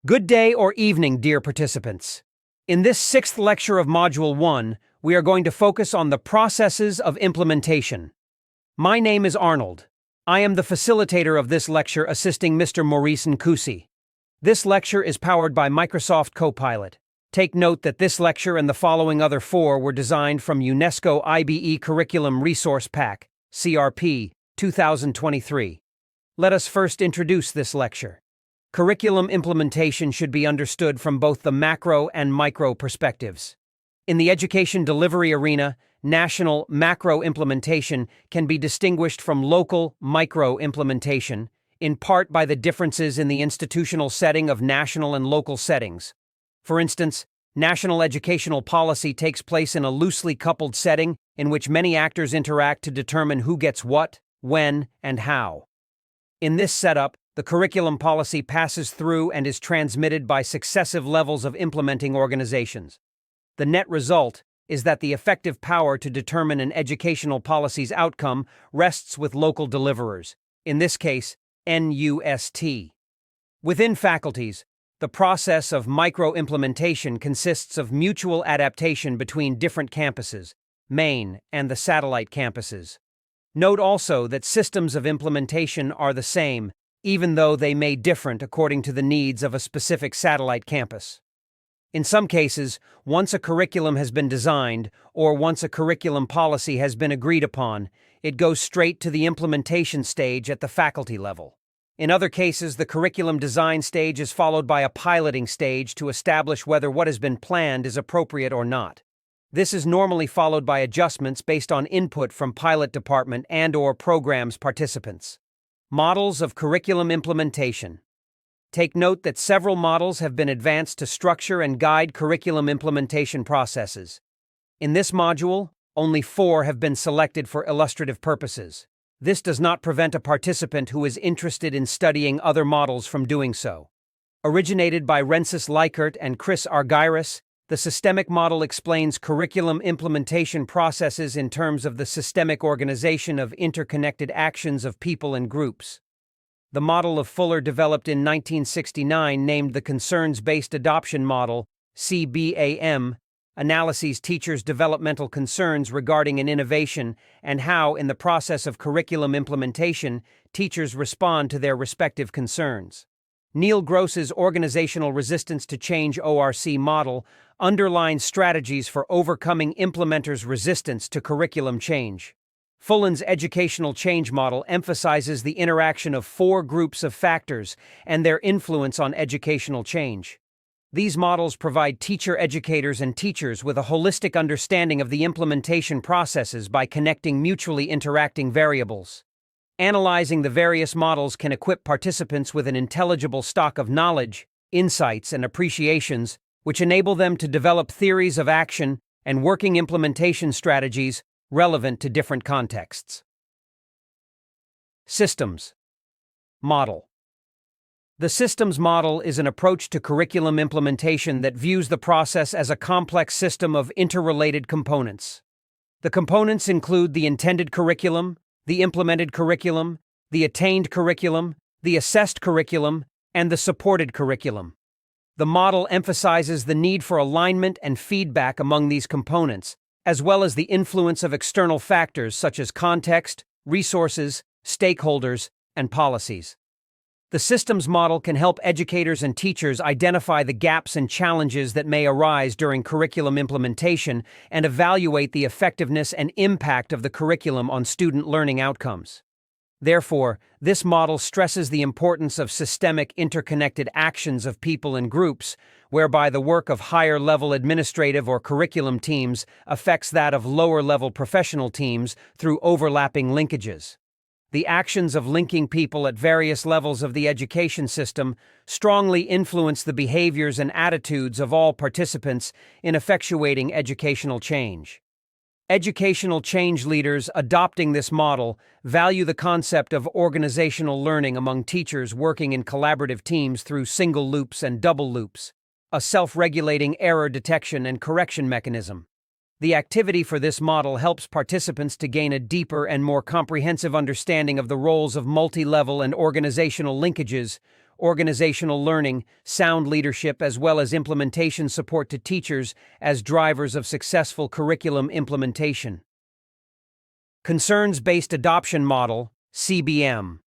Good day or evening, dear participants. In this sixth lecture of Module 1, we are going to focus on the processes of implementation. My name is Arnold. I am the facilitator of this lecture, assisting Mr. Maurice Nkusi. This lecture is powered by Microsoft Copilot. Take note that this lecture and the following other 4 were designed from UNESCO IBE Curriculum Resource Pack, CRP, 2023. Let us first introduce this lecture. Curriculum implementation should be understood from both the macro and micro perspectives. In the education delivery arena, national macro implementation can be distinguished from local micro implementation, in part by the differences in the institutional setting of national and local settings. For instance, national educational policy takes place in a loosely coupled setting in which many actors interact to determine who gets what, when, and how. In this setup, the curriculum policy passes through and is transmitted by successive levels of implementing organizations. The net result is that the effective power to determine an educational policy's outcome rests with local deliverers, in this case, NUST. Within faculties, the process of micro-implementation consists of mutual adaptation between different campuses, main and the satellite campuses. Note also that systems of implementation are the same, even though they may differ according to the needs of a specific satellite campus. In some cases, once a curriculum has been designed, or once a curriculum policy has been agreed upon, it goes straight to the implementation stage at the faculty level. In other cases, the curriculum design stage is followed by a piloting stage to establish whether what has been planned is appropriate or not. This is normally followed by adjustments based on input from pilot department and/or programs participants. Models of curriculum implementation. Take note that several models have been advanced to structure and guide curriculum implementation processes. In this module, only 4 have been selected for illustrative purposes. This does not prevent a participant who is interested in studying other models from doing so. Originated by Rensis Likert and Chris Argyris, the systemic model explains curriculum implementation processes in terms of the systemic organization of interconnected actions of people and groups. The model of Fuller developed in 1969, named the Concerns-Based Adoption Model, CBAM, analyses teachers' developmental concerns regarding an innovation and how, in the process of curriculum implementation, teachers respond to their respective concerns. Neil Gross's Organizational Resistance to Change ORC model underlines strategies for overcoming implementers' resistance to curriculum change. Fullen's Educational Change model emphasizes the interaction of 4 groups of factors and their influence on educational change. These models provide teacher educators and teachers with a holistic understanding of the implementation processes by connecting mutually interacting variables. Analyzing the various models can equip participants with an intelligible stock of knowledge, insights, and appreciations, which enable them to develop theories of action and working implementation strategies relevant to different contexts. Systems model. The systems model is an approach to curriculum implementation that views the process as a complex system of interrelated components. The components include the intended curriculum, the implemented curriculum, the attained curriculum, the assessed curriculum, and the supported curriculum. The model emphasizes the need for alignment and feedback among these components, as well as the influence of external factors such as context, resources, stakeholders, and policies. The systems model can help educators and teachers identify the gaps and challenges that may arise during curriculum implementation and evaluate the effectiveness and impact of the curriculum on student learning outcomes. Therefore, this model stresses the importance of systemic interconnected actions of people and groups, whereby the work of higher-level administrative or curriculum teams affects that of lower-level professional teams through overlapping linkages. The actions of linking people at various levels of the education system strongly influence the behaviors and attitudes of all participants in effectuating educational change. Educational change leaders adopting this model value the concept of organizational learning among teachers working in collaborative teams through single loops and double loops, a self-regulating error detection and correction mechanism. The activity for this model helps participants to gain a deeper and more comprehensive understanding of the roles of multi-level and organizational linkages, organizational learning, sound leadership, as well as implementation support to teachers as drivers of successful curriculum implementation. Concerns-Based Adoption Model, CBM.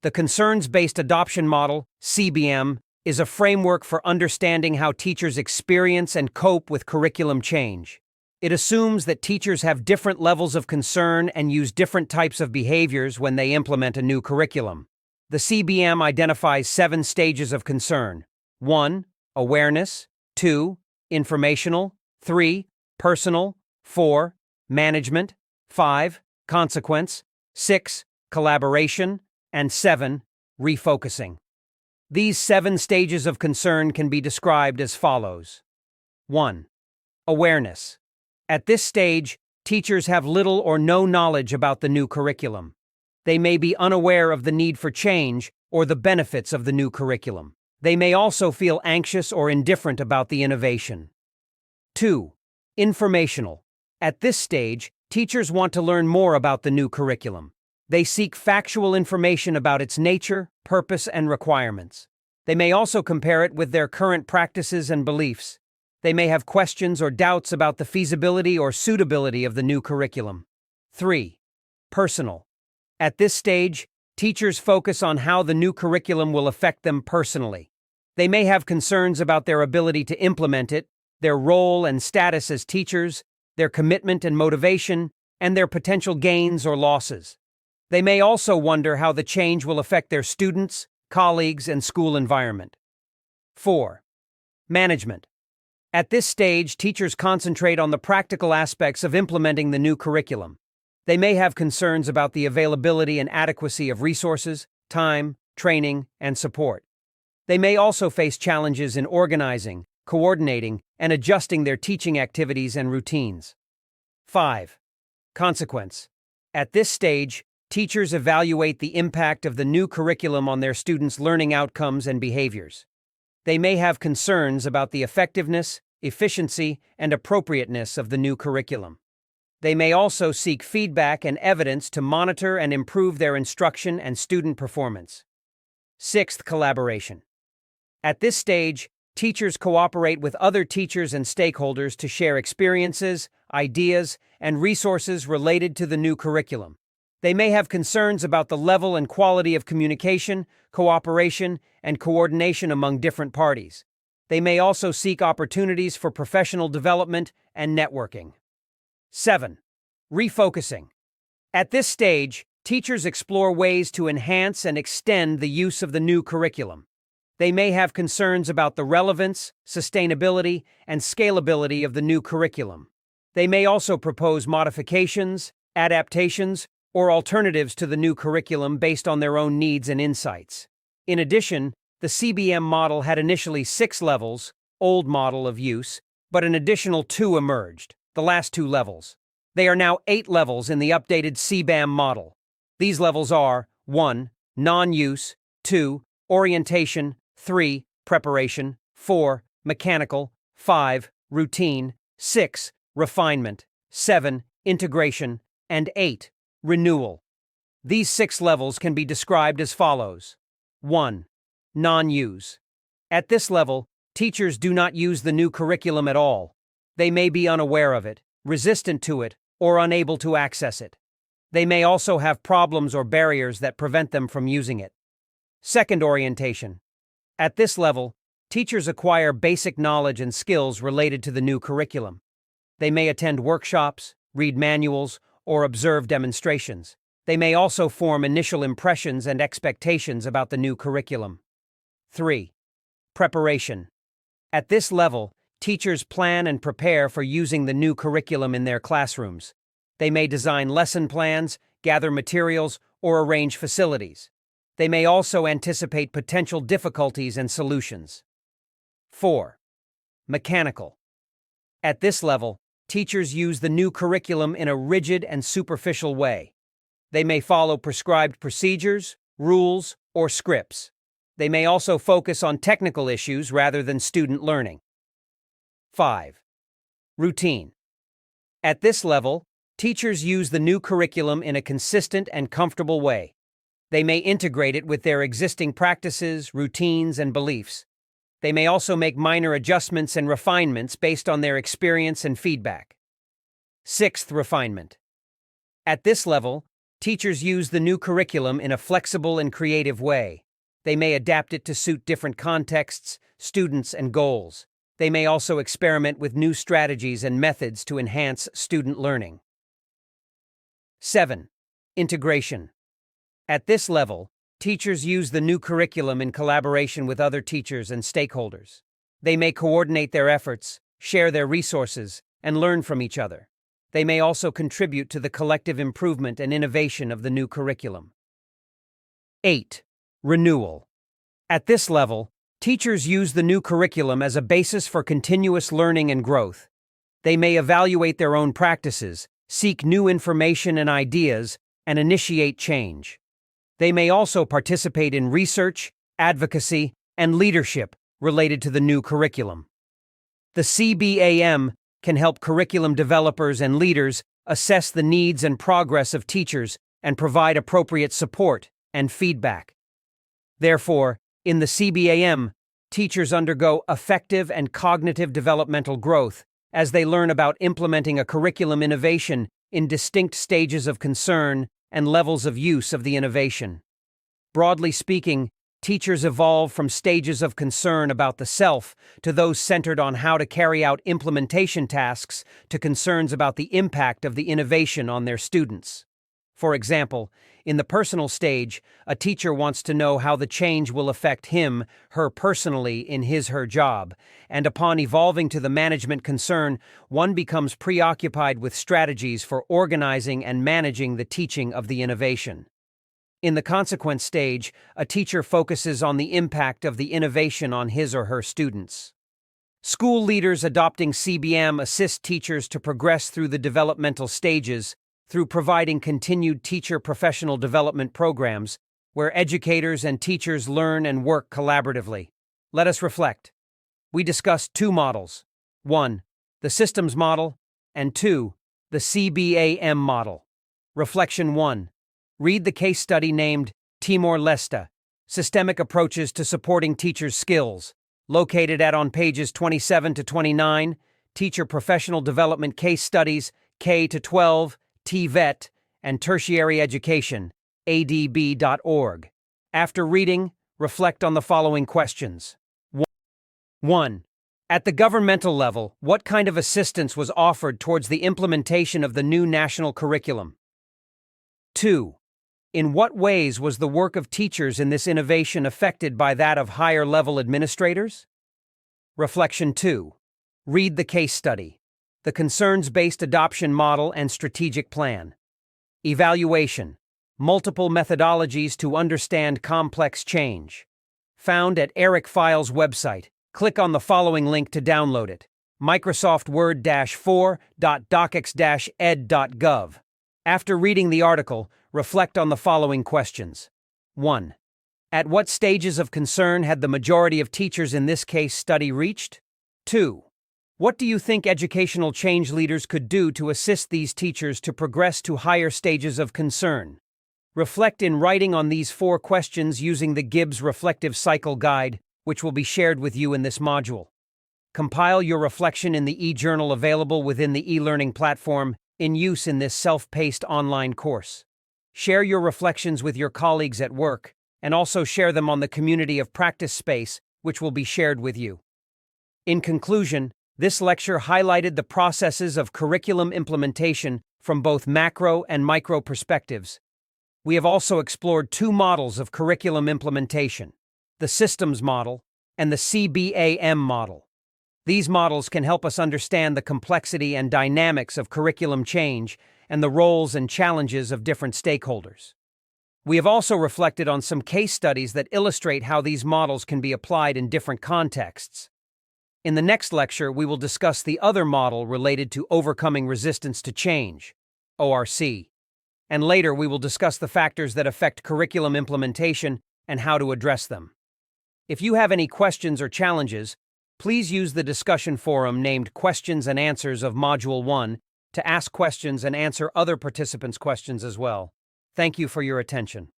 The Concerns-Based Adoption Model, CBM, is a framework for understanding how teachers experience and cope with curriculum change. It assumes that teachers have different levels of concern and use different types of behaviors when they implement a new curriculum. The CBM identifies 7 stages of concern. 1. Awareness. 2. Informational. 3. Personal. 4. Management. 5. Consequence. 6. Collaboration. And 7. Refocusing. These 7 stages of concern can be described as follows. 1. Awareness. At this stage, teachers have little or no knowledge about the new curriculum. They may be unaware of the need for change or the benefits of the new curriculum. They may also feel anxious or indifferent about the innovation. 2. Informational. At this stage, teachers want to learn more about the new curriculum. They seek factual information about its nature, purpose, and requirements. They may also compare it with their current practices and beliefs. They may have questions or doubts about the feasibility or suitability of the new curriculum. 3. Personal. At this stage, teachers focus on how the new curriculum will affect them personally. They may have concerns about their ability to implement it, their role and status as teachers, their commitment and motivation, and their potential gains or losses. They may also wonder how the change will affect their students, colleagues, and school environment. 4. Management. At this stage, teachers concentrate on the practical aspects of implementing the new curriculum. They may have concerns about the availability and adequacy of resources, time, training, and support. They may also face challenges in organizing, coordinating, and adjusting their teaching activities and routines. 5. Consequence. At this stage, teachers evaluate the impact of the new curriculum on their students' learning outcomes and behaviors. They may have concerns about the effectiveness, efficiency, and appropriateness of the new curriculum. They may also seek feedback and evidence to monitor and improve their instruction and student performance. 6th, collaboration. At this stage, teachers cooperate with other teachers and stakeholders to share experiences, ideas, and resources related to the new curriculum. They may have concerns about the level and quality of communication, cooperation, and coordination among different parties. They may also seek opportunities for professional development and networking. 7. Refocusing. At this stage, teachers explore ways to enhance and extend the use of the new curriculum. They may have concerns about the relevance, sustainability, and scalability of the new curriculum. They may also propose modifications, adaptations, or alternatives to the new curriculum based on their own needs and insights. In addition, the CBM model had initially 6 levels, old model of use, but an additional 2 emerged, the last 2 levels. They are now 8 levels in the updated CBAM model. These levels are 1. Non-use, 2. Orientation, 3. Preparation, 4. Mechanical, 5. Routine, 6. Refinement, 7. Integration, and 8. Renewal. These 6 levels can be described as follows. 1. Non-use. At this level, teachers do not use the new curriculum at all. They may be unaware of it, resistant to it, or unable to access it. They may also have problems or barriers that prevent them from using it. 2nd, orientation. At this level, teachers acquire basic knowledge and skills related to the new curriculum. They may attend workshops, read manuals, or observe demonstrations. They may also form initial impressions and expectations about the new curriculum. 3. Preparation. At this level, teachers plan and prepare for using the new curriculum in their classrooms. They may design lesson plans, gather materials, or arrange facilities. They may also anticipate potential difficulties and solutions. 4. Mechanical. At this level, teachers use the new curriculum in a rigid and superficial way. They may follow prescribed procedures, rules, or scripts. They may also focus on technical issues rather than student learning. 5. Routine. At this level, teachers use the new curriculum in a consistent and comfortable way. They may integrate it with their existing practices, routines, and beliefs. They may also make minor adjustments and refinements based on their experience and feedback. Sixth, refinement. At this level, teachers use the new curriculum in a flexible and creative way. They may adapt it to suit different contexts, students, and goals. They may also experiment with new strategies and methods to enhance student learning. 7. Integration. At this level, teachers use the new curriculum in collaboration with other teachers and stakeholders. They may coordinate their efforts, share their resources, and learn from each other. They may also contribute to the collective improvement and innovation of the new curriculum. 8. Renewal. At this level, teachers use the new curriculum as a basis for continuous learning and growth. They may evaluate their own practices, seek new information and ideas, and initiate change. They may also participate in research, advocacy, and leadership related to the new curriculum. The CBAM can help curriculum developers and leaders assess the needs and progress of teachers and provide appropriate support and feedback. Therefore, in the CBAM, teachers undergo affective and cognitive developmental growth as they learn about implementing a curriculum innovation in distinct stages of concern and levels of use of the innovation. Broadly speaking, teachers evolve from stages of concern about the self to those centered on how to carry out implementation tasks to concerns about the impact of the innovation on their students. For example, in the personal stage, a teacher wants to know how the change will affect him/her personally in his/her job, and upon evolving to the management concern, one becomes preoccupied with strategies for organizing and managing the teaching of the innovation. In the consequent stage, a teacher focuses on the impact of the innovation on his or her students. School leaders adopting CBAM assist teachers to progress through the developmental stages through providing continued teacher professional development programs where educators and teachers learn and work collaboratively. Let us reflect. We discussed two models. 1. The systems model, and 2. The CBAM model. Reflection 1. Read the case study named Timor-Leste, Systemic Approaches to Supporting Teachers' Skills, located on pages 27 to 29, Teacher Professional Development Case Studies, K-12, TVET, and Tertiary Education, adb.org. After reading, reflect on the following questions. 1. At the governmental level, what kind of assistance was offered towards the implementation of the new national curriculum? 2. In what ways was the work of teachers in this innovation affected by that of higher-level administrators? Reflection 2. Read the case study. The Concerns-Based Adoption Model and Strategic Plan. Evaluation. Multiple methodologies to understand complex change. Found at Eric File's website. Click on the following link to download it. Microsoft Word-4.docx-ed.gov. After reading the article, reflect on the following questions. 1. At what stages of concern had the majority of teachers in this case study reached? 2. What do you think educational change leaders could do to assist these teachers to progress to higher stages of concern? Reflect in writing on these 4 questions using the Gibbs Reflective Cycle Guide, which will be shared with you in this module. Compile your reflection in the e-journal available within the e-learning platform in use in this self-paced online course. Share your reflections with your colleagues at work, and also share them on the community of practice space, which will be shared with you. In conclusion, this lecture highlighted the processes of curriculum implementation from both macro and micro perspectives. We have also explored 2 models of curriculum implementation, the systems model and the CBAM model. These models can help us understand the complexity and dynamics of curriculum change and the roles and challenges of different stakeholders. We have also reflected on some case studies that illustrate how these models can be applied in different contexts. In the next lecture, we will discuss the other model related to overcoming resistance to change, ORC. And later, we will discuss the factors that affect curriculum implementation and how to address them. If you have any questions or challenges, please use the discussion forum named Questions and Answers of Module 1 to ask questions and answer other participants' questions as well. Thank you for your attention.